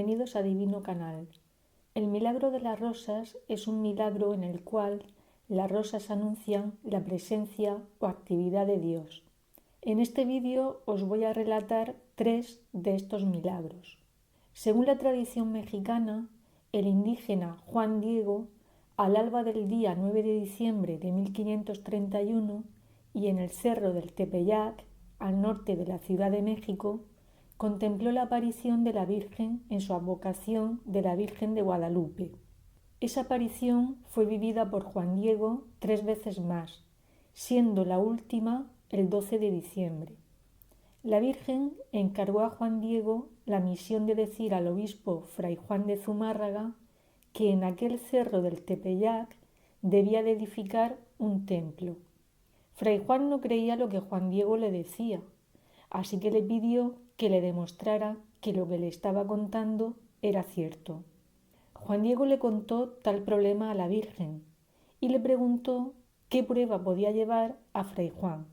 Bienvenidos a Divino Canal. El milagro de las rosas es un milagro en el cual las rosas anuncian la presencia o actividad de Dios. En este vídeo os voy a relatar 3 de estos milagros. Según la tradición mexicana, el indígena Juan Diego, al alba del día 9 de diciembre de 1531 y en el cerro del Tepeyac, al norte de la Ciudad de México, contempló la aparición de la Virgen en su advocación de la Virgen de Guadalupe. Esa aparición fue vivida por Juan Diego 3 veces más, siendo la última el 12 de diciembre. La Virgen encargó a Juan Diego la misión de decir al obispo Fray Juan de Zumárraga que en aquel cerro del Tepeyac debía de edificar un templo. Fray Juan no creía lo que Juan Diego le decía, así que le pidió que le demostrara que lo que le estaba contando era cierto. Juan Diego le contó tal problema a la Virgen y le preguntó qué prueba podía llevar a Fray Juan.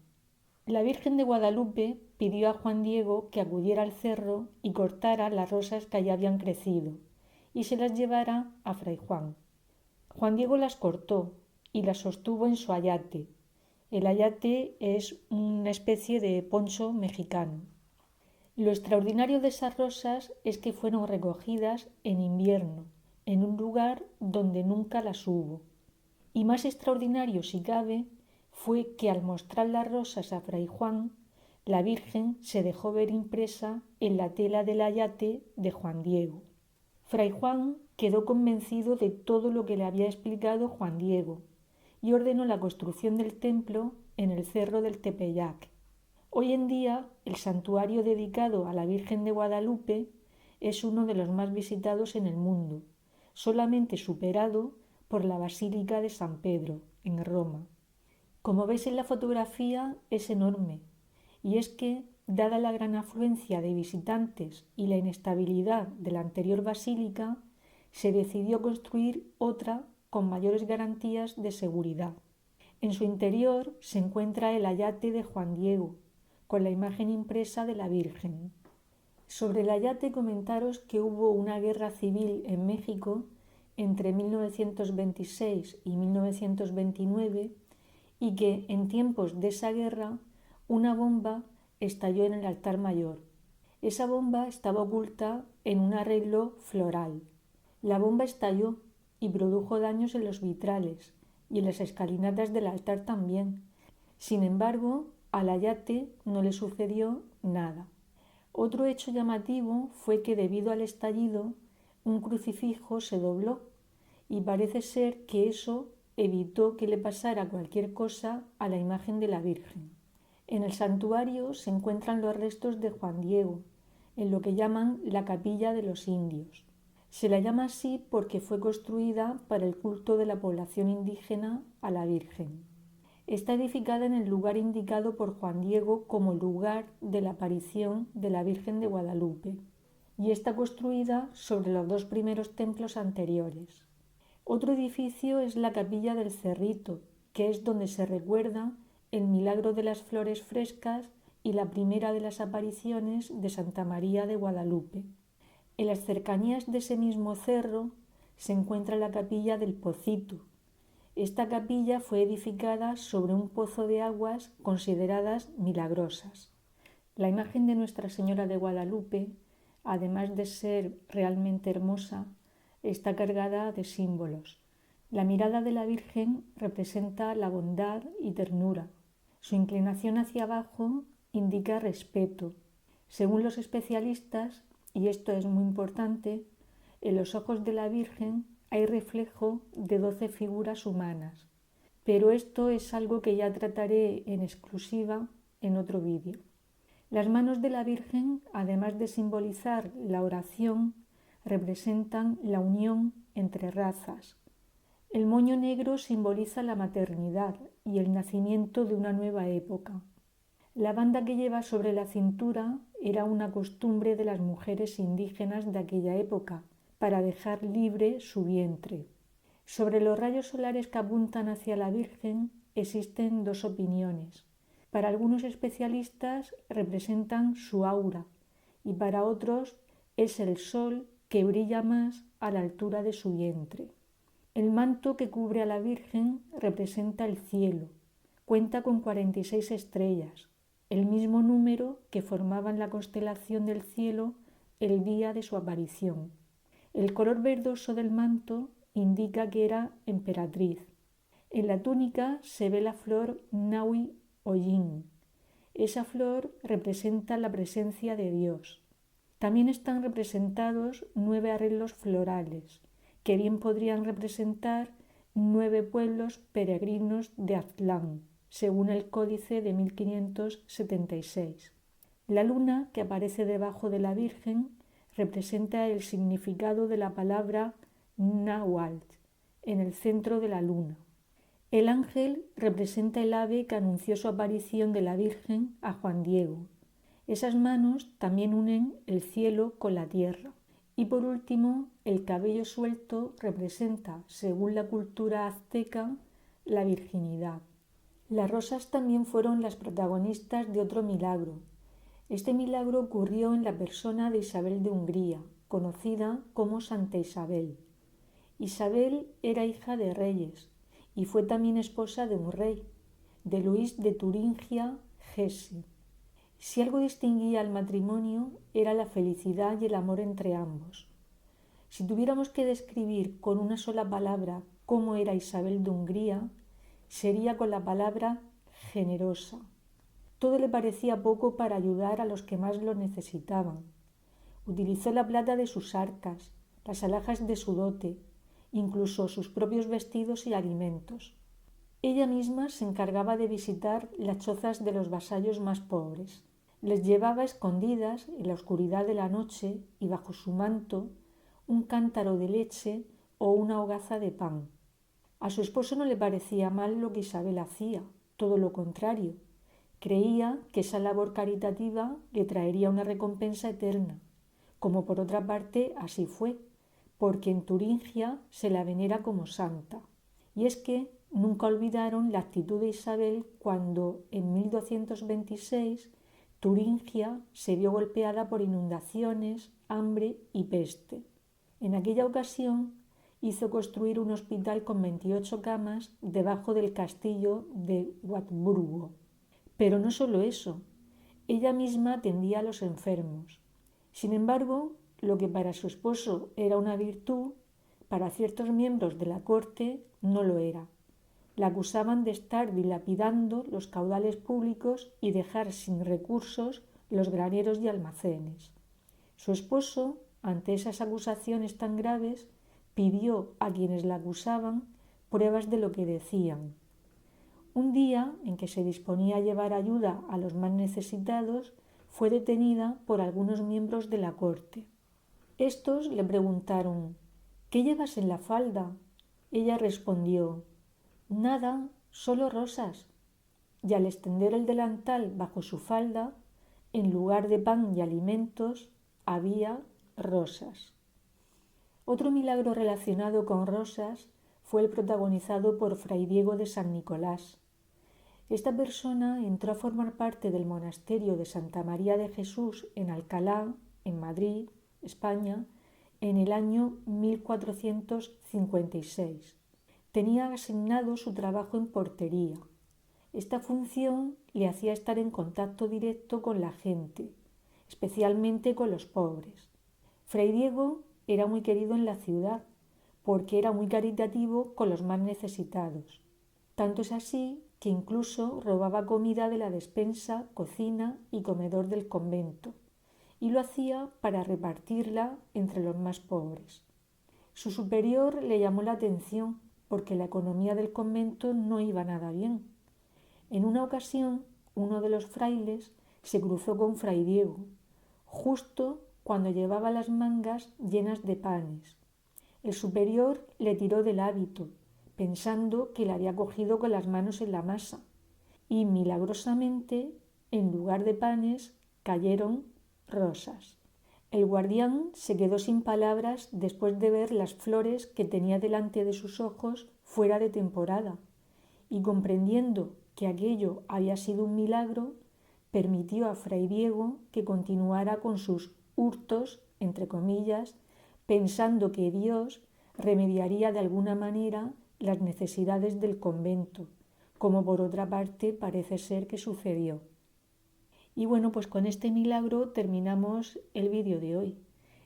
La Virgen de Guadalupe pidió a Juan Diego que acudiera al cerro y cortara las rosas que allí habían crecido y se las llevara a Fray Juan. Juan Diego las cortó y las sostuvo en su ayate. El ayate es una especie de poncho mexicano. Lo extraordinario de esas rosas es que fueron recogidas en invierno, en un lugar donde nunca las hubo. Y más extraordinario, si cabe, fue que al mostrar las rosas a Fray Juan, la Virgen se dejó ver impresa en la tela del ayate de Juan Diego. Fray Juan quedó convencido de todo lo que le había explicado Juan Diego y ordenó la construcción del templo en el cerro del Tepeyac. Hoy en día, el santuario dedicado a la Virgen de Guadalupe es uno de los más visitados en el mundo, solamente superado por la Basílica de San Pedro, en Roma. Como veis en la fotografía, es enorme, y es que, dada la gran afluencia de visitantes y la inestabilidad de la anterior basílica, se decidió construir otra con mayores garantías de seguridad. En su interior se encuentra el ayate de Juan Diego, con la imagen impresa de la Virgen. Sobre el ayate comentaros que hubo una guerra civil en México entre 1926 y 1929 y que en tiempos de esa guerra una bomba estalló en el altar mayor. Esa bomba estaba oculta en un arreglo floral. La bomba estalló y produjo daños en los vitrales y en las escalinatas del altar también. Sin embargo, al ayate no le sucedió nada. Otro hecho llamativo fue que debido al estallido, un crucifijo se dobló y parece ser que eso evitó que le pasara cualquier cosa a la imagen de la Virgen. En el santuario se encuentran los restos de Juan Diego, en lo que llaman la Capilla de los Indios. Se la llama así porque fue construida para el culto de la población indígena a la Virgen. Está edificada en el lugar indicado por Juan Diego como lugar de la aparición de la Virgen de Guadalupe y está construida sobre los 2 primeros templos anteriores. Otro edificio es la Capilla del Cerrito, que es donde se recuerda el milagro de las flores frescas y la primera de las apariciones de Santa María de Guadalupe. En las cercanías de ese mismo cerro se encuentra la Capilla del Pocito. Esta capilla fue edificada sobre un pozo de aguas consideradas milagrosas. La imagen de Nuestra Señora de Guadalupe, además de ser realmente hermosa, está cargada de símbolos. La mirada de la Virgen representa la bondad y ternura. Su inclinación hacia abajo indica respeto. Según los especialistas, y esto es muy importante, en los ojos de la Virgen hay reflejo de 12 figuras humanas, pero esto es algo que ya trataré en exclusiva en otro vídeo. Las manos de la Virgen, además de simbolizar la oración, representan la unión entre razas. El moño negro simboliza la maternidad y el nacimiento de una nueva época. La banda que lleva sobre la cintura era una costumbre de las mujeres indígenas de aquella época, para dejar libre su vientre. Sobre los rayos solares que apuntan hacia la Virgen existen 2 opiniones. Para algunos especialistas representan su aura y para otros es el sol que brilla más a la altura de su vientre. El manto que cubre a la Virgen representa el cielo. Cuenta con 46 estrellas, el mismo número que formaban la constelación del cielo el día de su aparición. El color verdoso del manto indica que era emperatriz. En la túnica se ve la flor Nahui Hollín. Esa flor representa la presencia de Dios. También están representados 9 arreglos florales, que bien podrían representar 9 pueblos peregrinos de Aztlán, según el códice de 1576. La luna que aparece debajo de la Virgen representa el significado de la palabra náhuatl, en el centro de la luna. El ángel representa el ave que anunció su aparición de la Virgen a Juan Diego. Esas manos también unen el cielo con la tierra. Y por último, el cabello suelto representa, según la cultura azteca, la virginidad. Las rosas también fueron las protagonistas de otro milagro. Este milagro ocurrió en la persona de Isabel de Hungría, conocida como Santa Isabel. Isabel era hija de reyes y fue también esposa de un rey, de Luis de Turingia-Hesse. Si algo distinguía al matrimonio era la felicidad y el amor entre ambos. Si tuviéramos que describir con una sola palabra cómo era Isabel de Hungría, sería con la palabra generosa. Todo le parecía poco para ayudar a los que más lo necesitaban. Utilizó la plata de sus arcas, las alhajas de su dote, incluso sus propios vestidos y alimentos. Ella misma se encargaba de visitar las chozas de los vasallos más pobres. Les llevaba escondidas en la oscuridad de la noche y bajo su manto un cántaro de leche o una hogaza de pan. A su esposo no le parecía mal lo que Isabel hacía, todo lo contrario. Creía que esa labor caritativa le traería una recompensa eterna, como por otra parte así fue, porque en Turingia se la venera como santa. Y es que nunca olvidaron la actitud de Isabel cuando en 1226 Turingia se vio golpeada por inundaciones, hambre y peste. En aquella ocasión hizo construir un hospital con 28 camas debajo del castillo de Wartburgo. Pero no solo eso, ella misma atendía a los enfermos. Sin embargo, lo que para su esposo era una virtud, para ciertos miembros de la corte no lo era. La acusaban de estar dilapidando los caudales públicos y dejar sin recursos los graneros y almacenes. Su esposo, ante esas acusaciones tan graves, pidió a quienes la acusaban pruebas de lo que decían. Un día en que se disponía a llevar ayuda a los más necesitados, fue detenida por algunos miembros de la corte. Estos le preguntaron: ¿qué llevas en la falda? Ella respondió: nada, solo rosas. Y al extender el delantal bajo su falda, en lugar de pan y alimentos, había rosas. Otro milagro relacionado con rosas fue el protagonizado por Fray Diego de San Nicolás. Esta persona entró a formar parte del monasterio de Santa María de Jesús en Alcalá, en Madrid, España, en el año 1456. Tenía asignado su trabajo en portería. Esta función le hacía estar en contacto directo con la gente, especialmente con los pobres. Fray Diego era muy querido en la ciudad porque era muy caritativo con los más necesitados. Tanto es así que incluso robaba comida de la despensa, cocina y comedor del convento, y lo hacía para repartirla entre los más pobres. Su superior le llamó la atención porque la economía del convento no iba nada bien. En una ocasión, uno de los frailes se cruzó con Fray Diego, justo cuando llevaba las mangas llenas de panes. El superior le tiró del hábito, pensando que la había cogido con las manos en la masa, y milagrosamente, en lugar de panes, cayeron rosas. El guardián se quedó sin palabras después de ver las flores que tenía delante de sus ojos fuera de temporada, y comprendiendo que aquello había sido un milagro, permitió a Fray Diego que continuara con sus hurtos, entre comillas, pensando que Dios remediaría de alguna manera las necesidades del convento, como por otra parte parece ser que sucedió. Y bueno, pues con este milagro terminamos el vídeo de hoy.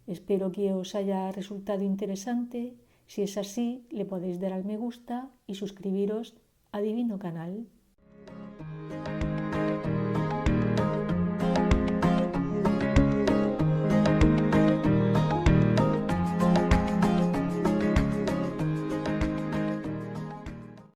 Espero que os haya resultado interesante. Si es así, le podéis dar al me gusta y suscribiros a Divino Canal.